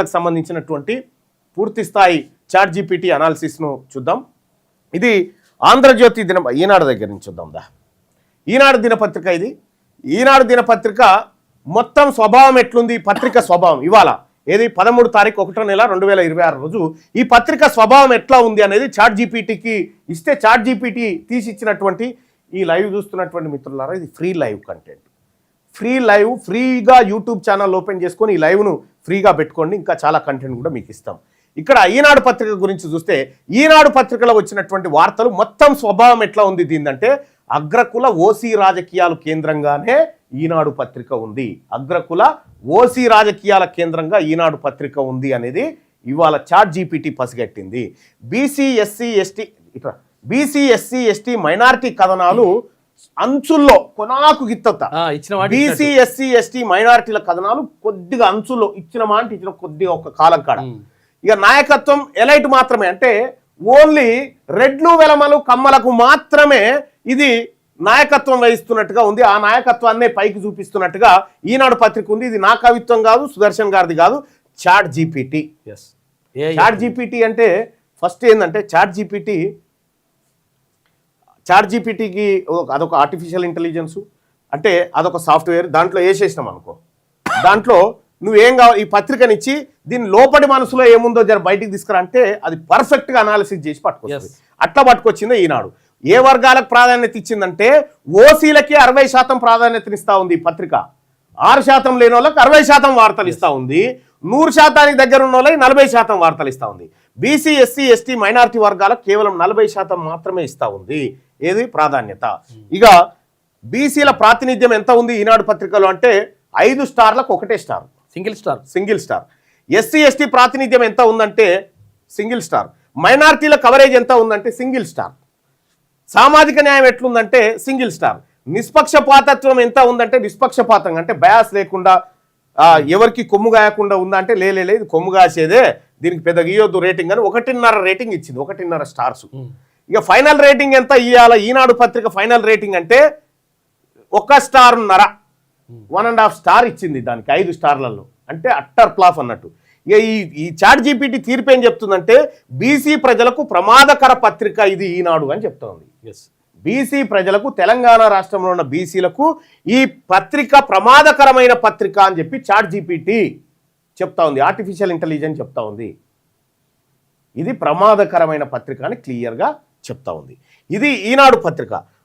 సంబంధించినటువంటి పూర్తి స్థాయి చాట్ జీపీటీ అనాలిసిస్ను చూద్దాం. ఇది ఆంధ్రజ్యోతి ఈనాడు దగ్గర నుంచి చూద్దాం. ఈనాడు దినపత్రిక ఇది. ఈనాడు దినపత్రిక మొత్తం స్వభావం ఎట్లుంది, పత్రిక స్వభావం ఇవాళ ఏది 13 తారీఖు 1వ నెల 2026 రోజు ఈ పత్రిక స్వభావం ఎట్లా ఉంది అనేది చాట్ జీపీటీకి ఇస్తే చాట్ జీపీటీ తీసిచ్చినటువంటి ఈ లైవ్ చూస్తున్నటువంటి మిత్రులారా, ఇది free live content. Free live ఫ్రీగా యూట్యూబ్ ఛానల్ ఓపెన్ చేసుకొని ఈ లైవ్ను ఫ్రీగా పెట్టుకోండి. ఇంకా చాలా కంటెంట్ కూడా మీకు ఇస్తాం. ఇక్కడ ఈనాడు పత్రిక గురించి చూస్తే ఈనాడు పత్రికలో వచ్చినటువంటి వార్తలు మొత్తం స్వభావం ఎట్లా ఉంది దీందంటే అగ్రకుల ఓసీ రాజకీయాలు కేంద్రంగానే ఈనాడు పత్రిక ఉంది. అగ్రకుల ఓసీ రాజకీయాల కేంద్రంగా ఈనాడు పత్రిక ఉంది అనేది ఇవాళ చాట్ జీపీటీ పసిగట్టింది. బీసీ ఎస్సీ ఎస్టీ మైనారిటీ కథనాలు అంచుల్లో కొనాకు గిత్తత. బీసీ ఎస్సీ ఎస్టీ మైనారిటీల కథనాలు కొద్దిగా అంచుల్లో ఇచ్చిన మాట ఇచ్చిన కొద్దిగా ఒక కాలం కాడ. ఇక నాయకత్వం ఎలైట్ మాత్రమే, అంటే ఓన్లీ రెడ్లు వెలమలు కమ్మలకు మాత్రమే ఇది నాయకత్వం వహిస్తున్నట్టుగా ఉంది. ఆ నాయకత్వాన్నే పైకి చూపిస్తున్నట్టుగా ఈనాడు పత్రిక ఉంది. ఇది నా కవిత్వం కాదు, సుదర్శన్ గారిది కాదు, చాట్ జీపీటీ. చాట్ జీపీటీ అంటే ఫస్ట్ ఏంటంటే చాట్ జీపీటీకి అదొక ఆర్టిఫిషియల్ ఇంటెలిజెన్సు, అంటే అదొక సాఫ్ట్వేర్. దాంట్లో వేసేసినాం అనుకో, దాంట్లో నువ్వేం కావాలి ఈ పత్రికనిచ్చి దీని లోపటి మనసులో ఏముందో జర బయటికి తీసుకురా అంటే అది పర్ఫెక్ట్గా అనాలిసిస్ చేసి పట్టుకొస్తుంది. అట్లా పట్టుకొచ్చిందే ఈనాడు. ఏ వర్గాలకు ప్రాధాన్యత ఇచ్చిందంటే ఓసీలకి 60% ప్రాధాన్యతనిస్తూ ఉంది ఈ పత్రిక. 6% లేని వాళ్ళకి 60% వార్తలు ఇస్తూ ఉంది. 100% దగ్గర ఉన్న వాళ్ళకి 40% వార్తలు ఇస్తూ ఉంది. బీసీ ఎస్సీ ఎస్టీ మైనారిటీ వర్గాలకు కేవలం 40% మాత్రమే ఇస్తూ ఉంది ఏది ప్రాధాన్యత. ఇక బీసీల ప్రాతినిధ్యం ఎంత ఉంది ఈనాడు పత్రికలో అంటే 5 స్టార్లకు 1 star, single star. SC ST ప్రాతినిధ్యం ఎంత ఉందంటే సింగిల్ స్టార్. మైనారిటీల కవరేజ్ ఎంత ఉందంటే సింగిల్ స్టార్. సామాజిక న్యాయం ఎట్లుందంటే సింగిల్ స్టార్. నిష్పక్షపాతత్వం ఎంత ఉందంటే నిష్పక్షపాతంగా, అంటే బయాస్ లేకుండా ఎవరికి కొమ్ము గాయకుండా ఉందా అంటే లేదు ఇది కొమ్ము కాసేదే, దీనికి పెద్ద గీయొద్దు రేటింగ్ అని 1.5 రేటింగ్ ఇచ్చింది, 1.5 స్టార్స్. ఇక ఫైనల్ రేటింగ్ ఎంత ఇవ్వాల ఈనాడు పత్రిక ఫైనల్ రేటింగ్ అంటే 1.5 స్టార్, 1.5 స్టార్ ఇచ్చింది దానికి 5 స్టార్లలో, అంటే అట్టర్ ఫ్లాప్ అన్నట్టు. ఇక ఈ చాట్ జీపీటీ తీర్పు ఏం చెప్తుందంటే బీసీ ప్రజలకు ప్రమాదకర పత్రిక ఇది ఈనాడు అని చెప్తోంది. బీసీ ప్రజలకు, తెలంగాణ రాష్ట్రంలో ఉన్న బీసీలకు ఈ పత్రిక ప్రమాదకరమైన పత్రిక అని చెప్పి చాట్ జీపీటీ చెప్తా ఉంది. ఆర్టిఫిషియల్ ఇంటెలిజెన్స్ చెప్తా ఉంది ఇది ప్రమాదకరమైన పత్రిక అని క్లియర్గా చెప్తా ఉంది. ఇది ఈనాడు పత్రిక.